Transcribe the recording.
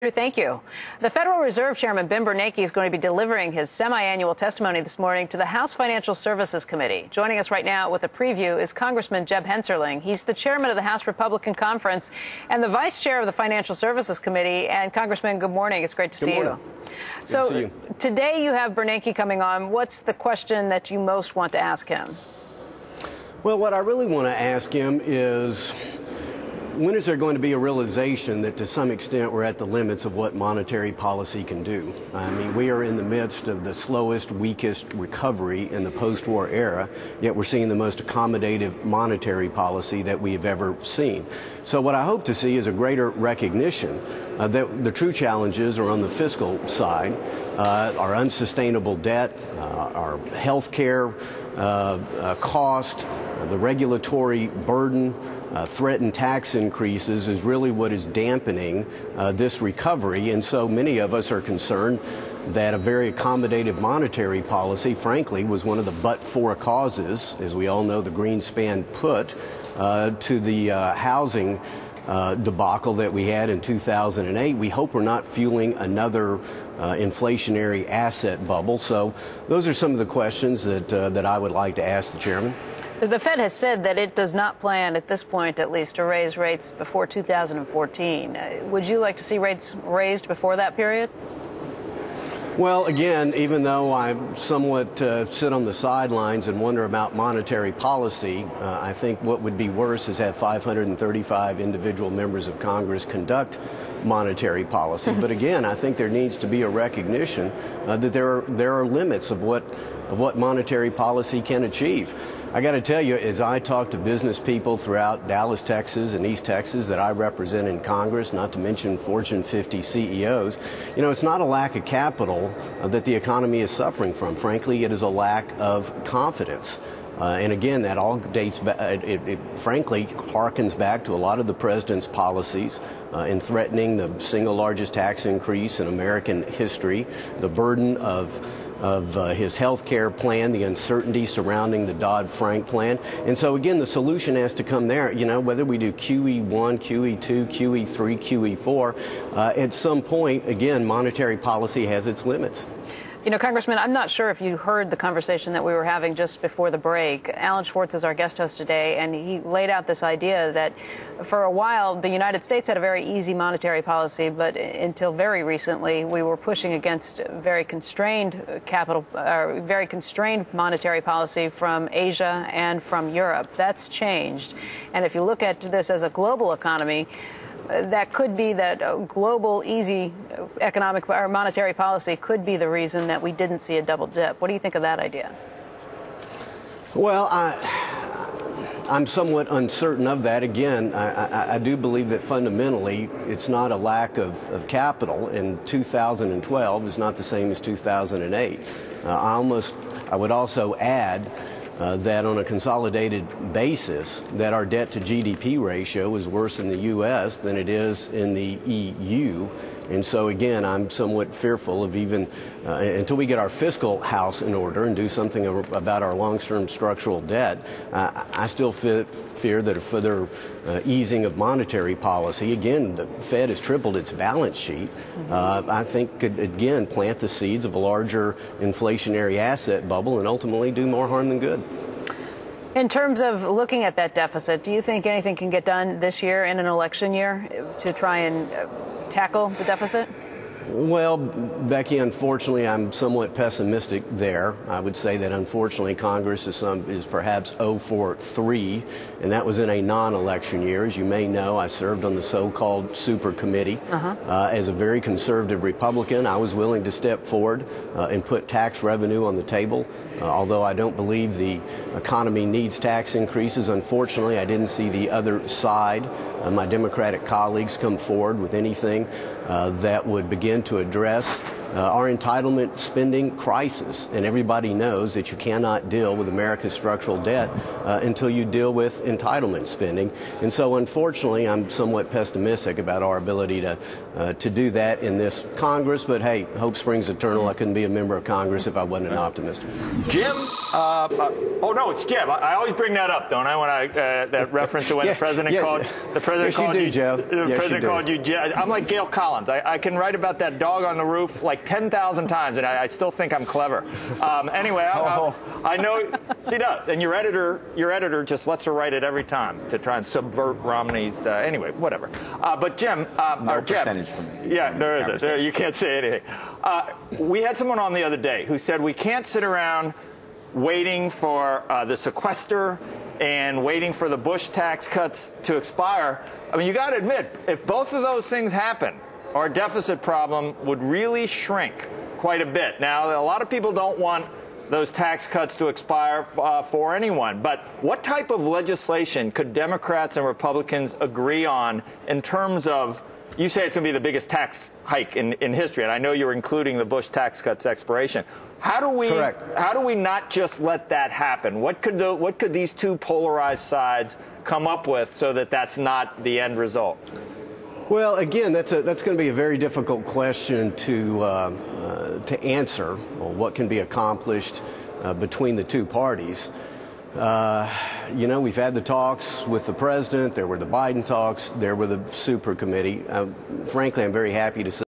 Thank you. The Federal Reserve Chairman Bernanke is going to be delivering his semi-annual testimony this morning to the House Financial Services Committee. Joining us right now with a preview is Congressman Jeb Hensarling. He's the chairman of the House Republican Conference and the vice chair of the Financial Services Committee. And Congressman, good morning. It's great to see you. So today you have Bernanke coming on. What's the question that you most want to ask him? Well, what I really want to ask him is, when is there going to be a realization that to some extent we're at the limits of what monetary policy can do? I mean, we are in the midst of the slowest, weakest recovery in the post-war era, yet we're seeing the most accommodative monetary policy that we have ever seen. So what I hope to see is a greater recognition that the true challenges are on the fiscal side, our unsustainable debt, our health care cost, the regulatory burden, threatened tax increases is really what is dampening this recovery. And so many of us are concerned that a very accommodative monetary policy, frankly, was one of the but-for causes, as we all know, the Greenspan put to the housing debacle that we had in 2008. We hope we're not fueling another inflationary asset bubble. So those are some of the questions that I would like to ask the chairman. The Fed has said that it does not plan, at this point at least, to raise rates before 2014. Would you like to see rates raised before that period? Well, again, even though I somewhat sit on the sidelines and wonder about monetary policy, I think what would be worse is have 535 individual members of Congress conduct monetary policy. But again, I think there needs to be a recognition that there are limits of what monetary policy can achieve. I got to tell you, as I talk to business people throughout Dallas, Texas, and East Texas that I represent in Congress, not to mention Fortune 50 CEOs, you know, it's not a lack of capital that the economy is suffering from. Frankly, it is a lack of confidence. And again, that all dates back, it frankly harkens back to a lot of the president's policies in threatening the single largest tax increase in American history, the burden of his health care plan, the uncertainty surrounding the Dodd-Frank plan. And so, again, the solution has to come there. You know, whether we do QE1, QE2, QE3, QE4, at some point, again, monetary policy has its limits. You know, Congressman, I'm not sure if you heard the conversation that we were having just before the break. Alan Schwartz is our guest host today, and he laid out this idea that for a while the United States had a very easy monetary policy, but until very recently we were pushing against very constrained very constrained monetary policy from Asia and from Europe. That's changed. And if you look at this as a global economy, that could be that global, easy economic or monetary policy could be the reason that we didn't see a double dip. What do you think of that idea? Well, I'm somewhat uncertain of that. Again, I do believe that fundamentally it's not a lack of capital, and 2012 is not the same as 2008. I would also add that on a consolidated basis, that our debt to GDP ratio is worse in the U.S. than it is in the EU. And so, again, I'm somewhat fearful of even, until we get our fiscal house in order and do something about our long-term structural debt, I still fear that a further easing of monetary policy, again, the Fed has tripled its balance sheet, I think could, again, plant the seeds of a larger inflationary asset bubble and ultimately do more harm than good. In terms of looking at that deficit, do you think anything can get done this year in an election year to try and tackle the deficit? Well, Becky, unfortunately, I'm somewhat pessimistic there. I would say that, unfortunately, Congress is perhaps 0 for 3, and that was in a non-election year. As you may know, I served on the so-called super committee. As a very conservative Republican, I was willing to step forward and put tax revenue on the table. Although I don't believe the economy needs tax increases, unfortunately, I didn't see the other side, my Democratic colleagues, come forward with anything that would begin to address our entitlement spending crisis. And everybody knows that you cannot deal with America's structural debt until you deal with entitlement spending. And so, unfortunately, I'm somewhat pessimistic about our ability to do that in this Congress. But hey, hope springs eternal. I couldn't be a member of Congress if I wasn't an optimist. Jim, oh no, it's Jeb. I always bring that up, don't I? When that reference to when the president called the president called you, Joe. The president called you Jeb. I'm like Gail Collins. I can write about that dog on the roof like 10,000 times, and I still think I'm clever. Anyway, I know she does, and your editor just lets her write it every time to try and subvert Romney's. Anyway, whatever. But Jim, no Jeb, percentage from me. Yeah, there is it. You can't say anything. We had someone on the other day who said we can't sit around waiting for the sequester and waiting for the Bush tax cuts to expire. I mean, you got to admit, if both of those things happen, our deficit problem would really shrink quite a bit. Now, a lot of people don't want those tax cuts to expire for anyone, but what type of legislation could Democrats and Republicans agree on in terms of, you say it's going to be the biggest tax hike in history, and I know you're including the Bush tax cuts expiration. How do we not just let that happen? What could these two polarized sides come up with so that that's not the end result? Well, again, that's going to be a very difficult question to answer. Well, what can be accomplished between the two parties? You know, we've had the talks with the president. There were the Biden talks. There were the super committee. Frankly, I'm very happy to say